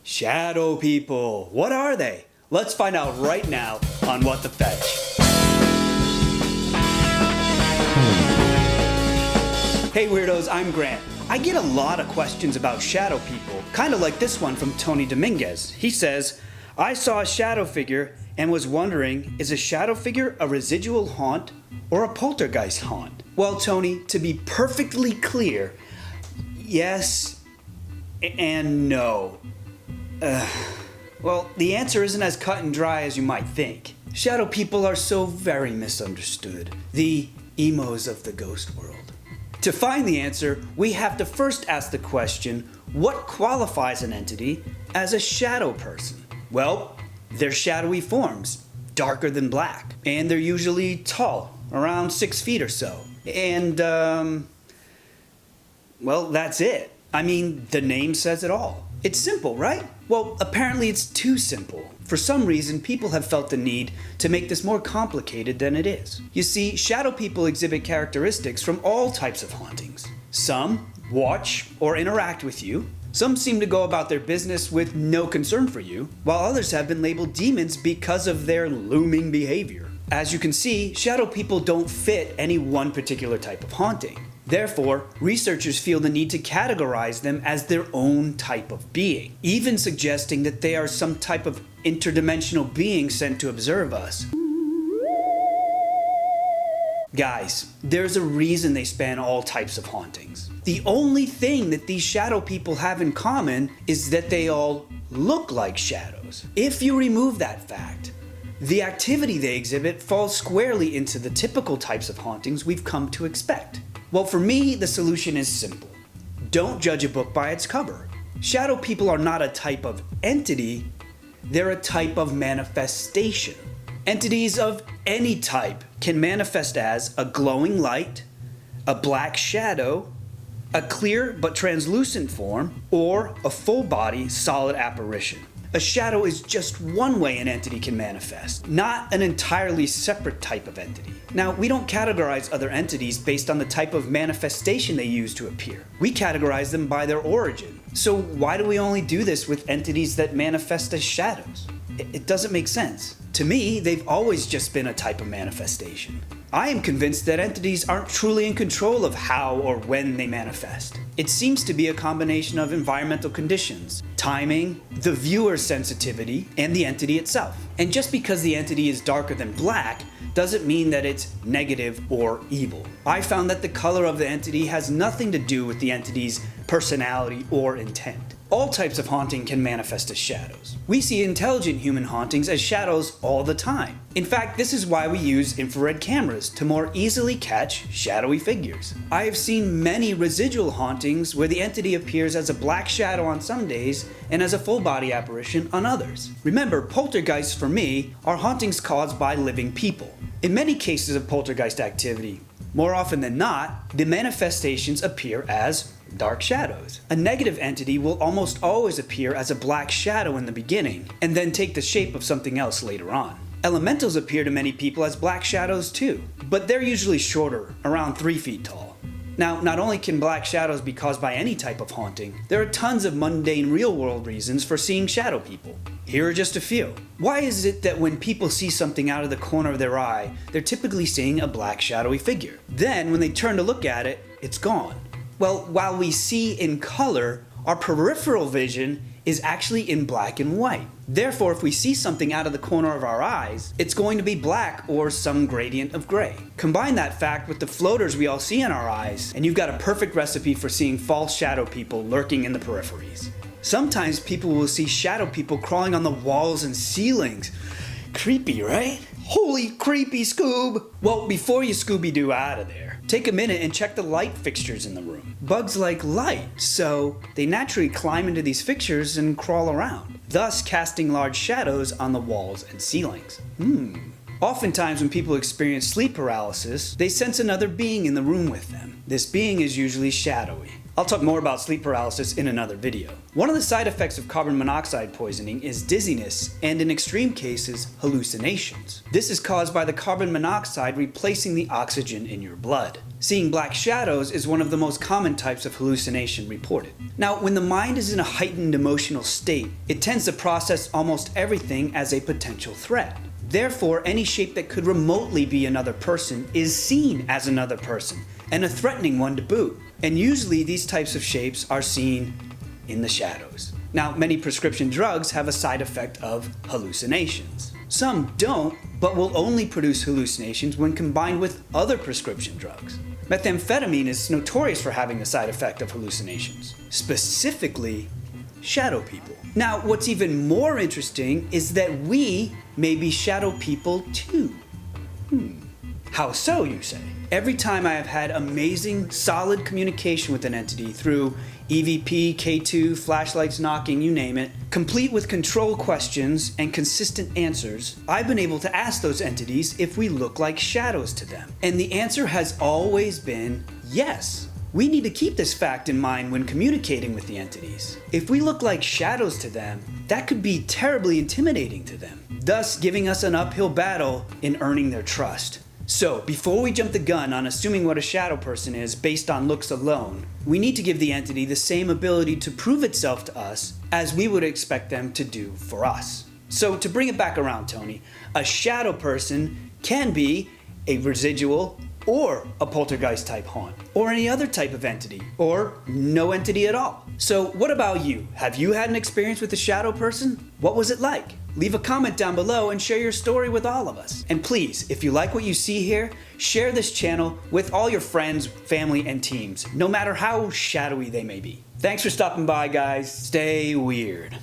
Shadow people. What are they? Let's find out right now on What the Fetch. Hey weirdos, I'm Grant. I get a lot of questions about shadow people, kind of like this one from Tony Dominguez. He says, I saw a shadow figure and was wondering, is a shadow figure a residual haunt or a poltergeist haunt? Well, Tony, to be perfectly clear, yes and no. Well, the answer isn't as cut and dry as you might think. Shadow people are so very misunderstood. The emos of the ghost world. To find the answer, we have to first ask the question, what qualifies an entity as a shadow person? Well, they're shadowy forms, darker than black, and they're usually tall, around 6 feet or so. And, well, that's it. I mean, the name says it all. It's simple, right? Well, apparently it's too simple. For some reason, people have felt the need to make this more complicated than it is. You see, shadow people exhibit characteristics from all types of hauntings. Some watch or interact with you. Some seem to go about their business with no concern for you, while others have been labeled demons because of their looming behavior. As you can see, shadow people don't fit any one particular type of haunting. Therefore, researchers feel the need to categorize them as their own type of being, even suggesting that they are some type of interdimensional being sent to observe us. Guys, there's a reason they span all types of hauntings. The only thing that these shadow people have in common is that they all look like shadows. If you remove that fact, the activity they exhibit falls squarely into the typical types of hauntings we've come to expect. Well, for me, the solution is simple. Don't judge a book by its cover. Shadow people are not a type of entity, they're a type of manifestation. Entities of any type can manifest as a glowing light, a black shadow, a clear but translucent form, or a full body solid apparition. A shadow is just one way an entity can manifest, not an entirely separate type of entity. Now, we don't categorize other entities based on the type of manifestation they use to appear. We categorize them by their origin. So why do we only do this with entities that manifest as shadows? It doesn't make sense. To me, they've always just been a type of manifestation. I am convinced that entities aren't truly in control of how or when they manifest. It seems to be a combination of environmental conditions, timing, the viewer's sensitivity, and the entity itself. And just because the entity is darker than black doesn't mean that it's negative or evil. I found that the color of the entity has nothing to do with the entity's personality or intent. All types of haunting can manifest as shadows. We see intelligent human hauntings as shadows all the time. In fact, this is why we use infrared cameras to more easily catch shadowy figures. I have seen many residual hauntings where the entity appears as a black shadow on some days and as a full body apparition on others. Remember, poltergeists for me are hauntings caused by living people. In many cases of poltergeist activity, more often than not, the manifestations appear as dark shadows. A negative entity will almost always appear as a black shadow in the beginning, and then take the shape of something else later on. Elementals appear to many people as black shadows too, but they're usually shorter, around 3 feet tall. Now, not only can black shadows be caused by any type of haunting, there are tons of mundane real-world reasons for seeing shadow people. Here are just a few. Why is it that when people see something out of the corner of their eye, they're typically seeing a black shadowy figure? Then, when they turn to look at it, it's gone. Well, while we see in color, our peripheral vision is actually in black and white. Therefore, if we see something out of the corner of our eyes, it's going to be black or some gradient of gray. Combine that fact with the floaters we all see in our eyes, and you've got a perfect recipe for seeing false shadow people lurking in the peripheries. Sometimes people will see shadow people crawling on the walls and ceilings. Creepy, right? Holy creepy, Scoob! Well, before you Scooby-Doo out of there, take a minute and check the light fixtures in the room. Bugs like light, so they naturally climb into these fixtures and crawl around, thus casting large shadows on the walls and ceilings. Oftentimes when people experience sleep paralysis, they sense another being in the room with them. This being is usually shadowy. I'll talk more about sleep paralysis in another video. One of the side effects of carbon monoxide poisoning is dizziness and, in extreme cases, hallucinations. This is caused by the carbon monoxide replacing the oxygen in your blood. Seeing black shadows is one of the most common types of hallucination reported. Now, when the mind is in a heightened emotional state, it tends to process almost everything as a potential threat. Therefore, any shape that could remotely be another person is seen as another person, and a threatening one to boot. And usually these types of shapes are seen in the shadows. Now, many prescription drugs have a side effect of hallucinations. Some don't, but will only produce hallucinations when combined with other prescription drugs. Methamphetamine is notorious for having the side effect of hallucinations, specifically shadow people. Now, what's even more interesting is that we may be shadow people too. How so, you say? Every time I have had amazing, solid communication with an entity through EVP, K2, flashlights knocking, you name it, complete with control questions and consistent answers, I've been able to ask those entities if we look like shadows to them. And the answer has always been yes. We need to keep this fact in mind when communicating with the entities. If we look like shadows to them, that could be terribly intimidating to them, thus giving us an uphill battle in earning their trust. So, before we jump the gun on assuming what a shadow person is based on looks alone, we need to give the entity the same ability to prove itself to us as we would expect them to do for us. So, to bring it back around, Tony, a shadow person can be a residual or a poltergeist type haunt, or any other type of entity, or no entity at all. So, what about you? Have you had an experience with a shadow person? What was it like? Leave a comment down below and share your story with all of us. And please, if you like what you see here, share this channel with all your friends, family, and teams, no matter how shadowy they may be. Thanks for stopping by, guys. Stay weird.